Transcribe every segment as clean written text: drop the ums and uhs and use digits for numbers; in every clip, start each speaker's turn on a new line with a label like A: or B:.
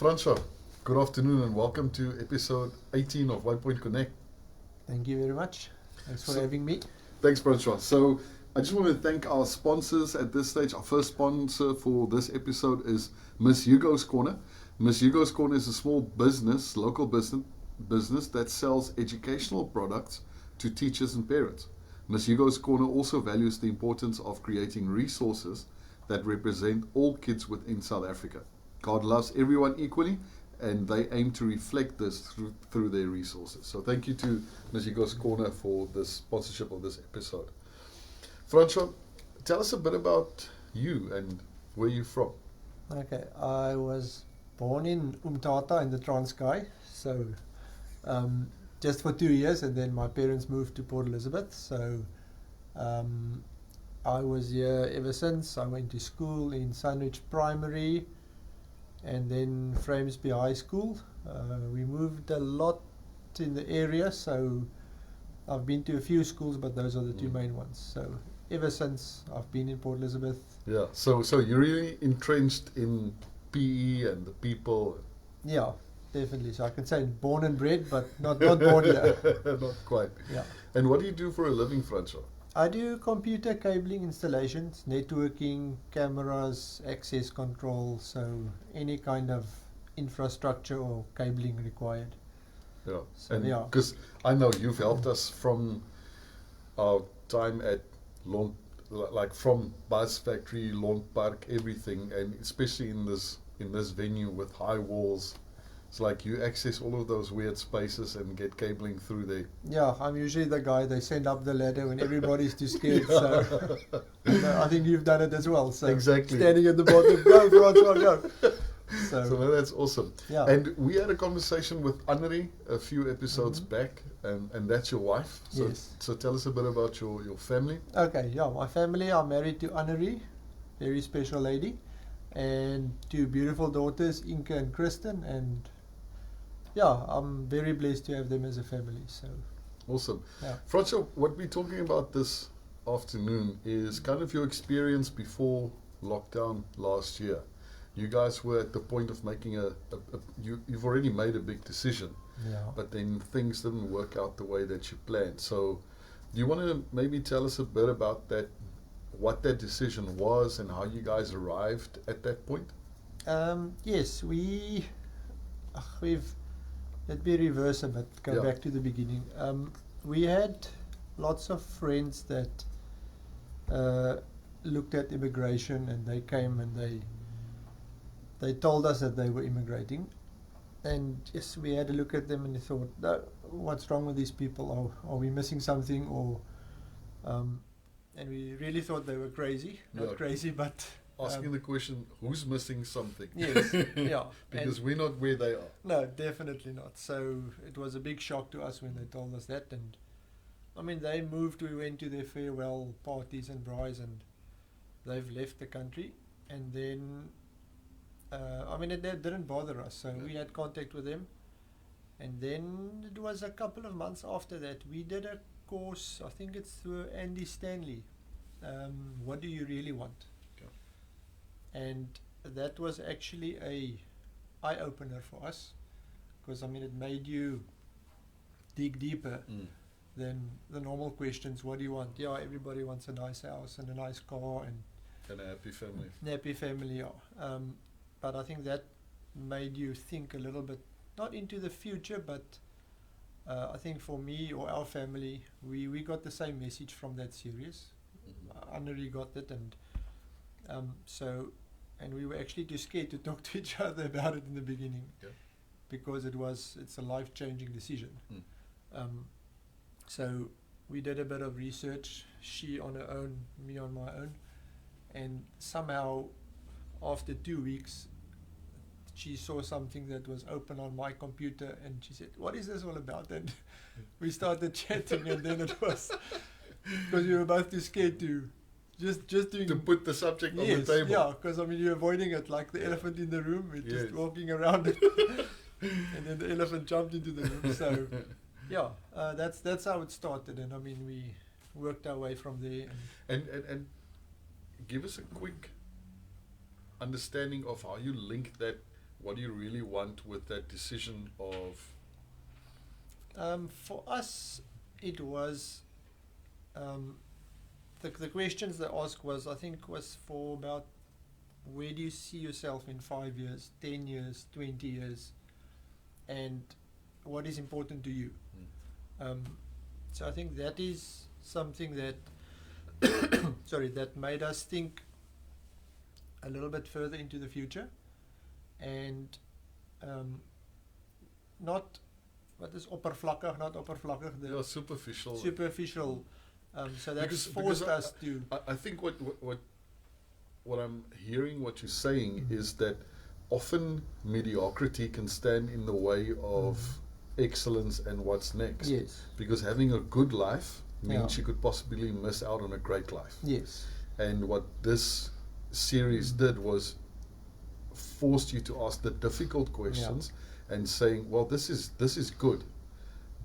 A: Francois, good afternoon and welcome to episode 18 of Waypoint Connect.
B: Thank you very much. Thanks for having me.
A: Thanks, Francois. So I just want to thank our sponsors at this stage. Our first sponsor for this episode is Miss Hugo's Corner. Miss Hugo's Corner is a small business, local business that sells educational products to teachers and parents. Miss Hugo's Corner also values the importance of creating resources that represent all kids within South Africa. God loves everyone equally, and they aim to reflect this through their resources. So thank you to Ms. Hugo's Corner for the sponsorship of this episode. Francois, tell us a bit about you and where you're from.
B: Okay, I was born in Umtata in the Transkei, so just for 2 years, and then my parents moved to Port Elizabeth. So I was here ever since. I went to school in Sandwich Primary and then Framesby High School. We moved a lot in the area, so I've been to a few schools, but those are the two main ones. So ever since I've been in Port Elizabeth.
A: Yeah, so you're really entrenched in PE and the people.
B: Yeah, definitely. So I can say born and bred, but not born here.
A: Not quite.
B: Yeah.
A: And what do you do for a living, Francois?
B: I do computer cabling installations, networking, cameras, access control, so any kind of infrastructure or cabling required.
A: Yeah,
B: So,
A: and
B: yeah.
A: because I know you've helped us from our time at Lawn, like from Bus Factory, Lawn Park, everything, and especially in this venue with high walls. It's like you access all of those weird spaces and get cabling through there.
B: Yeah, I'm usually the guy they send up the ladder when everybody's too scared. So I think you've done it as well. So
A: exactly.
B: Standing at the bottom, go Francois, go.
A: So that's awesome.
B: Yeah.
A: And we had a conversation with Conradie a few episodes back, and that's your wife. So,
B: Yes.
A: So tell us a bit about your family.
B: Okay, yeah, my family are married to Conradie, very special lady, and two beautiful daughters, Inka and Kristen, and yeah, I'm very blessed to have them as a family. So
A: Awesome.
B: yeah.
A: Francois, what we're talking about this afternoon is kind of your experience before lockdown last year. You guys were at the point of making you've already made a big decision,
B: Yeah.
A: but then things didn't work out the way that you planned. So do you want to maybe tell us a bit about that, what that decision was and how you guys arrived at that point?
B: Yes, we've. Let me reverse a bit. Go
A: Yeah.
B: back to the beginning. We had lots of friends that looked at immigration, and they came and they told us that they were immigrating, and yes, we had a look at them and thought, no, what's wrong with these people? Are we missing something? Or and we really thought they were crazy. Not
A: Yeah.
B: crazy, but
A: Asking the question, who's missing something?
B: yes, yeah.
A: Because
B: And
A: we're not where they are.
B: no, definitely not. So it was a big shock to us when they told us that. And I mean, they moved, we went to their farewell parties and braais, and they've left the country. And then, I mean, it didn't bother us. So we had contact with them. And then it was a couple of months after that, we did a course, I think it's through Andy Stanley. What do you really want?
A: Okay.
B: And that was actually a eye-opener for us, because I mean, it made you dig deeper than the normal questions. What do you want? Yeah, everybody wants a nice house and a nice car and
A: And a happy family.
B: happy family. Yeah. But I think that made you think a little bit, not into the future, but I think for me or our family, we got the same message from that series. Annery got it, and and we were actually too scared to talk to each other about it in the beginning, because it's a life-changing decision. So we did a bit of research, she on her own, me on my own, and somehow after 2 weeks she saw something that was open on my computer, and she said, what is this all about? And we started chatting, and then it was because we were both too scared to just doing
A: To put the subject on the
B: yes,
A: table.
B: yeah, because I mean, you're avoiding it like the elephant in the room. We're just
A: Yes.
B: walking around it, and then the elephant jumped into the room. So yeah, that's how it started, and I mean, we worked our way from there.
A: And give us a quick understanding of how you link that what do you really want with that decision of?
B: For us, it was the questions they asked was, I think, was for about where do you see yourself in 5 years, 10 years, 20 years, and what is important to you. So I think that is something that that made us think a little bit further into the future, and not what is oppervlakkig, not oppervlakkig, the
A: Superficial.
B: superficial. So that
A: Because
B: forced us to.
A: I think what I'm hearing, what you're saying, is that often mediocrity can stand in the way of excellence and what's next.
B: Yes.
A: Because having a good life means
B: Yeah.
A: you could possibly miss out on a great life.
B: Yes.
A: And what this series did was forced you to ask the difficult questions and saying, well, this is good,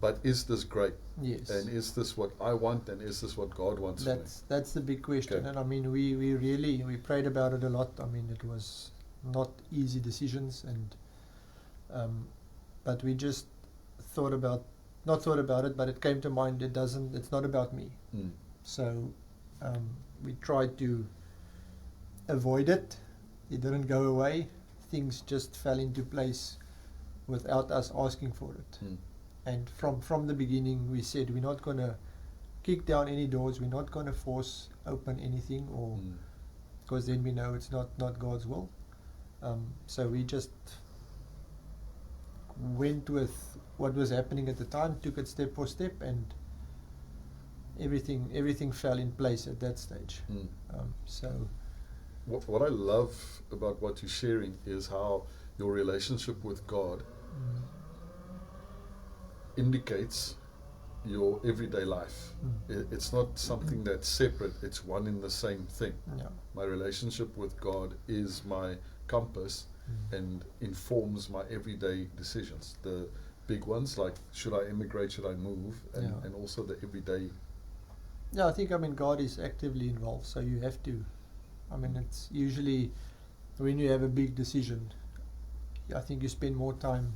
A: but is this great?
B: Yes.
A: And is this what I want? And is this what God wants for me?
B: That's the big question.
A: Okay.
B: And I mean, we really prayed about it a lot. I mean, it was not easy decisions, and but we just not thought about it, but it came to mind. It's not about me. So we tried to avoid it. It didn't go away. Things just fell into place without us asking for it. And from the beginning, we said we're not going to kick down any doors. We're not going to force open anything, or because then we know it's not God's will. So we just went with what was happening at the time, took it step for step, and everything fell in place at that stage. So
A: what I love about what you're sharing is how your relationship with God indicates your everyday life. It's not something that's separate, it's one in the same thing. My relationship with God is my compass and informs my everyday decisions. The big ones, like should I immigrate, should I move, and also the everyday.
B: Yeah, I think, God is actively involved, so you have to. It's usually when you have a big decision, I think you spend more time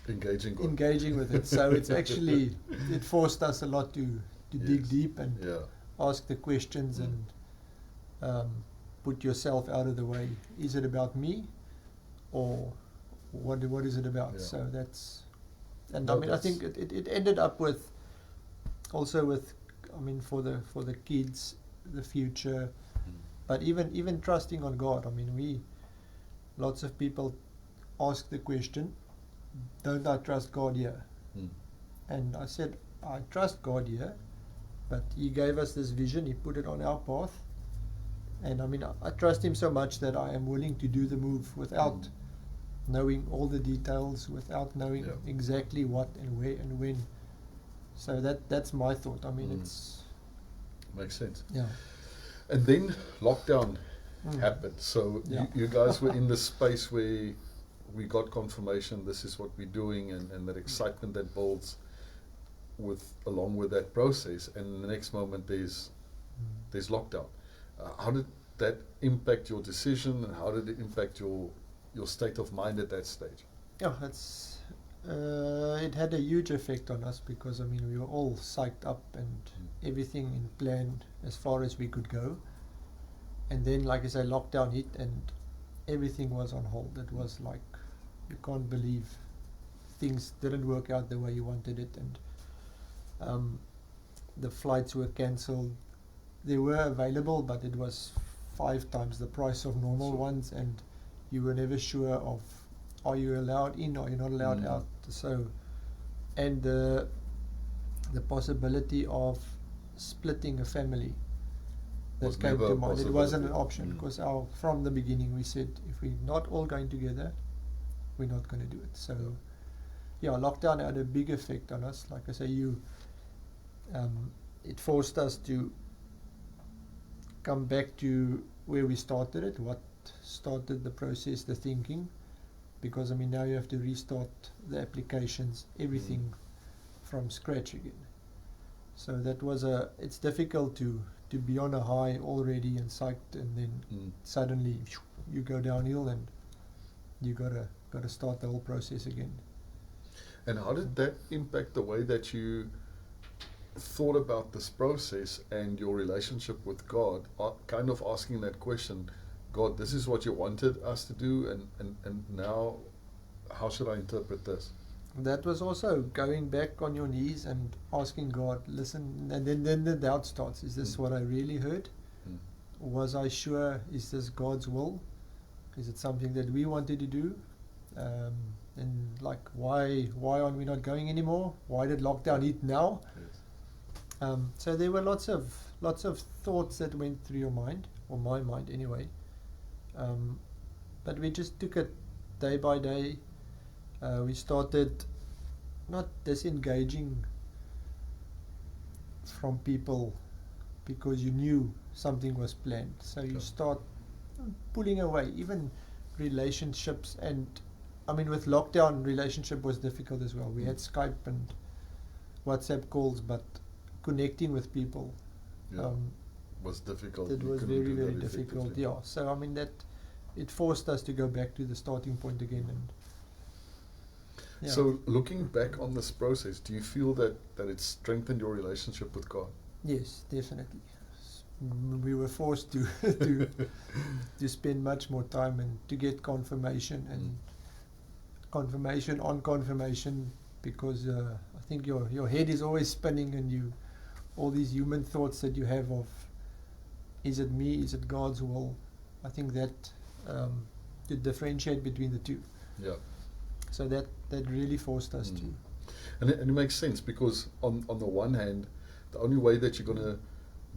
B: engaging with it. So it's actually, it forced us a lot to dig deep and ask the questions and put yourself out of the way. Is it about me, or what is it about? So that's, and I think it ended up with also with, for the kids, the future, but even trusting on God. Lots of people ask the question, don't I trust God here? And I said, I trust God here, but He gave us this vision, He put it on our path, and I trust Him so much that I am willing to do the move without knowing all the details, without knowing exactly what and where and when. So that's my thought. It's
A: makes sense.
B: Yeah.
A: And then lockdown happened. So you guys were in this space where we got confirmation this is what we're doing, and that excitement that builds along with that process, and the next moment there's lockdown. How did that impact your decision, and how did it impact your state of mind at that stage?
B: Yeah, it had a huge effect on us, because we were all psyched up and everything in plan as far as we could go, and then, like I say, lockdown hit and everything was on hold. It was like, you can't believe things didn't work out the way you wanted it, and the flights were cancelled. They were available, but it was 5 times the price of normal ones, and you were never sure of, are you allowed in or you're not allowed out. So, and the possibility of splitting a family, that came to mind. It wasn't an option, because from the beginning we said, if we're not all going together, we're not going to do it. So lockdown had a big effect on us. Like I say, it forced us to come back to where we started it, what started the process, the thinking, because now you have to restart the applications, everything from scratch again. So that was it's difficult to be on a high already and psyched, and then suddenly you go downhill, and you gotta start the whole process again.
A: And how did that impact the way that you thought about this process and your relationship with God? Kind of asking that question, God, this is what you wanted us to do, and now how should I interpret this?
B: That was also going back on your knees and asking God, listen, and then the doubt starts. Is this what I really heard? Was I sure? Is this God's will? Is it something that we wanted to do? And like, why aren't we not going anymore? Why did lockdown hit now?
A: Yes.
B: So there were lots of thoughts that went through your mind, or my mind anyway. But we just took it day by day. We started not disengaging from people because you knew something was planned. So you start pulling away, even relationships. And I mean, with lockdown, relationship was difficult as well. We had Skype and WhatsApp calls, but connecting with people
A: was difficult.
B: It was very, very difficult. Yeah. So I mean, that it forced us to go back to the starting point again. And yeah.
A: So looking back on this process, do you feel that it strengthened your relationship with God?
B: Yes, definitely. We were forced to to spend much more time and to get confirmation and confirmation on confirmation, because I think your head is always spinning, and all these human thoughts that you have of, is it me, is it God's will? I think that to differentiate between the two.
A: Yeah.
B: So that really forced us to.
A: And it makes sense, because on the one hand, the only way that you're going to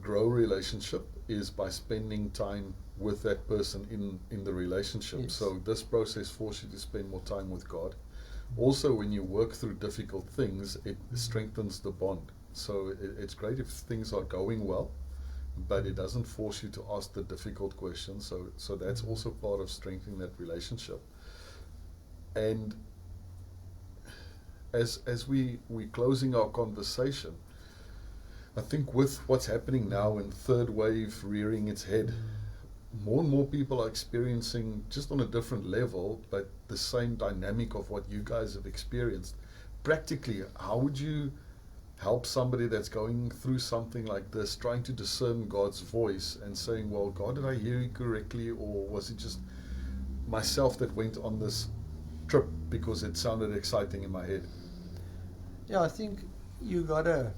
A: grow a relationship is by spending time with that person in the relationship.
B: Yes.
A: So this process forces you to spend more time with God. Also, when you work through difficult things, it strengthens the bond. So it's great if things are going well, but it doesn't force you to ask the difficult questions. So that's also part of strengthening that relationship. And as we're closing our conversation, I think with what's happening now and third wave rearing its head, more and more people are experiencing, just on a different level, but the same dynamic of what you guys have experienced. Practically, how would you help somebody that's going through something like this, trying to discern God's voice and saying, well, God, did I hear you correctly, or was it just myself that went on this trip because it sounded exciting in my head?
B: Yeah, I think you gotta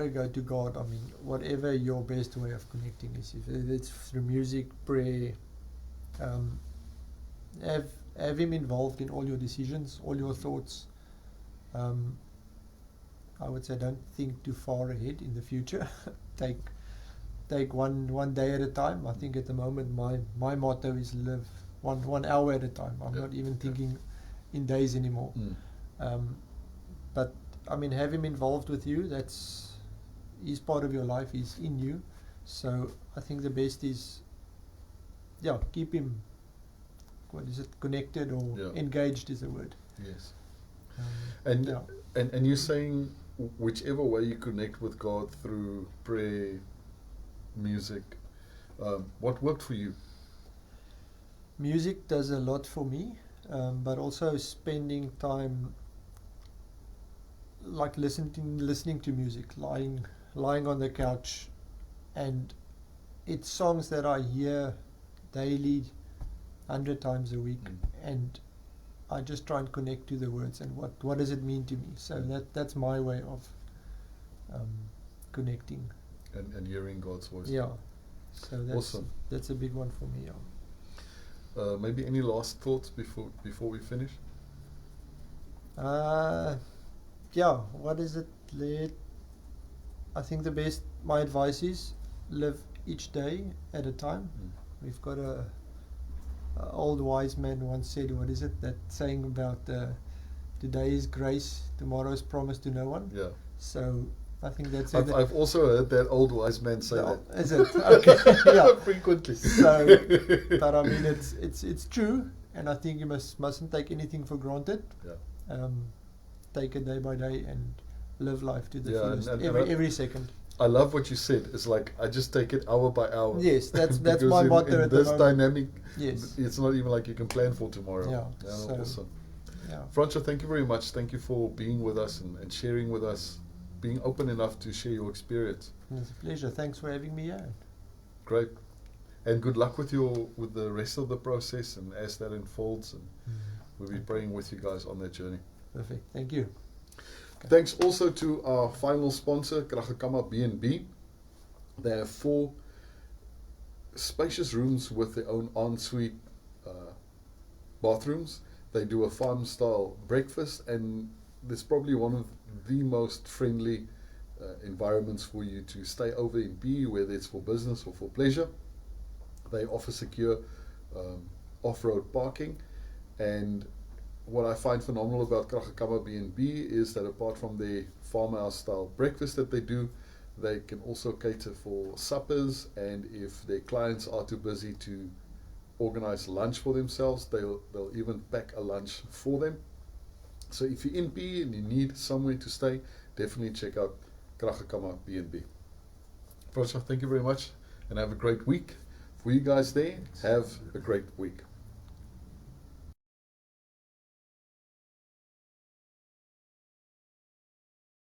B: go to God. I mean, whatever your best way of connecting is, if it's through music, prayer, have Him involved in all your decisions, all your thoughts. I would say, don't think too far ahead in the future. take one day at a time. I think at the moment my motto is live one hour at a time. I'm not even thinking in days anymore. But I mean, have Him involved with you. He's part of your life. He's in you. So I think the best is, keep Him. What is it? Connected or engaged is the word.
A: Yes. And you're saying whichever way you connect with God, through prayer, music, what worked for you?
B: Music does a lot for me, but also spending time, like listening to music, lying on the couch, and it's songs that I hear daily, 100 times a week, and I just try and connect to the words and what does it mean to me. So that's my way of connecting
A: and hearing God's voice.
B: Yeah. So that's
A: awesome.
B: That's a big one for me.
A: Maybe any last thoughts before we finish?
B: What is it? I think my advice is live each day at a time. We've got a old wise man once said, what is it, that saying about today is grace, tomorrow is promised to no one.
A: Yeah.
B: So I think that's
A: it. I've also heard that old wise man say that.
B: Is it? Okay. Yeah.
A: Frequently.
B: So, but I mean, it's true, and I think you mustn't take anything for granted.
A: Yeah.
B: Take it day by day and live life to the fullest,
A: and
B: every second.
A: I love what you said. It's like I just take it hour by hour.
B: Yes, that's
A: Because
B: my motto
A: in
B: at the
A: this
B: moment.
A: dynamic,
B: Yes.
A: it's not even like you can plan for tomorrow.
B: Yeah, so-
A: Awesome.
B: Yeah.
A: Francois, thank you very much. Thank you for being with us and sharing with us, being open enough to share your experience.
B: It's a pleasure. Thanks for having me here.
A: Great. And good luck with the rest of the process and as that unfolds, and we'll be praying with you guys on that journey.
B: Perfect. Thank you.
A: Thanks also to our final sponsor, Kragakama B&B. They have 4 spacious rooms with their own ensuite bathrooms. They do a farm-style breakfast, and it's probably one of the most friendly environments for you to stay over in B, whether it's for business or for pleasure. They offer secure off-road parking, and what I find phenomenal about Kragakama B&B is that apart from the farmhouse style breakfast that they do, they can also cater for suppers, and if their clients are too busy to organize lunch for themselves, they'll even pack a lunch for them. So if you're in B and you need somewhere to stay, definitely check out Kragakama B&B. Francois, thank you very much and have a great week. For you guys there, have a great week.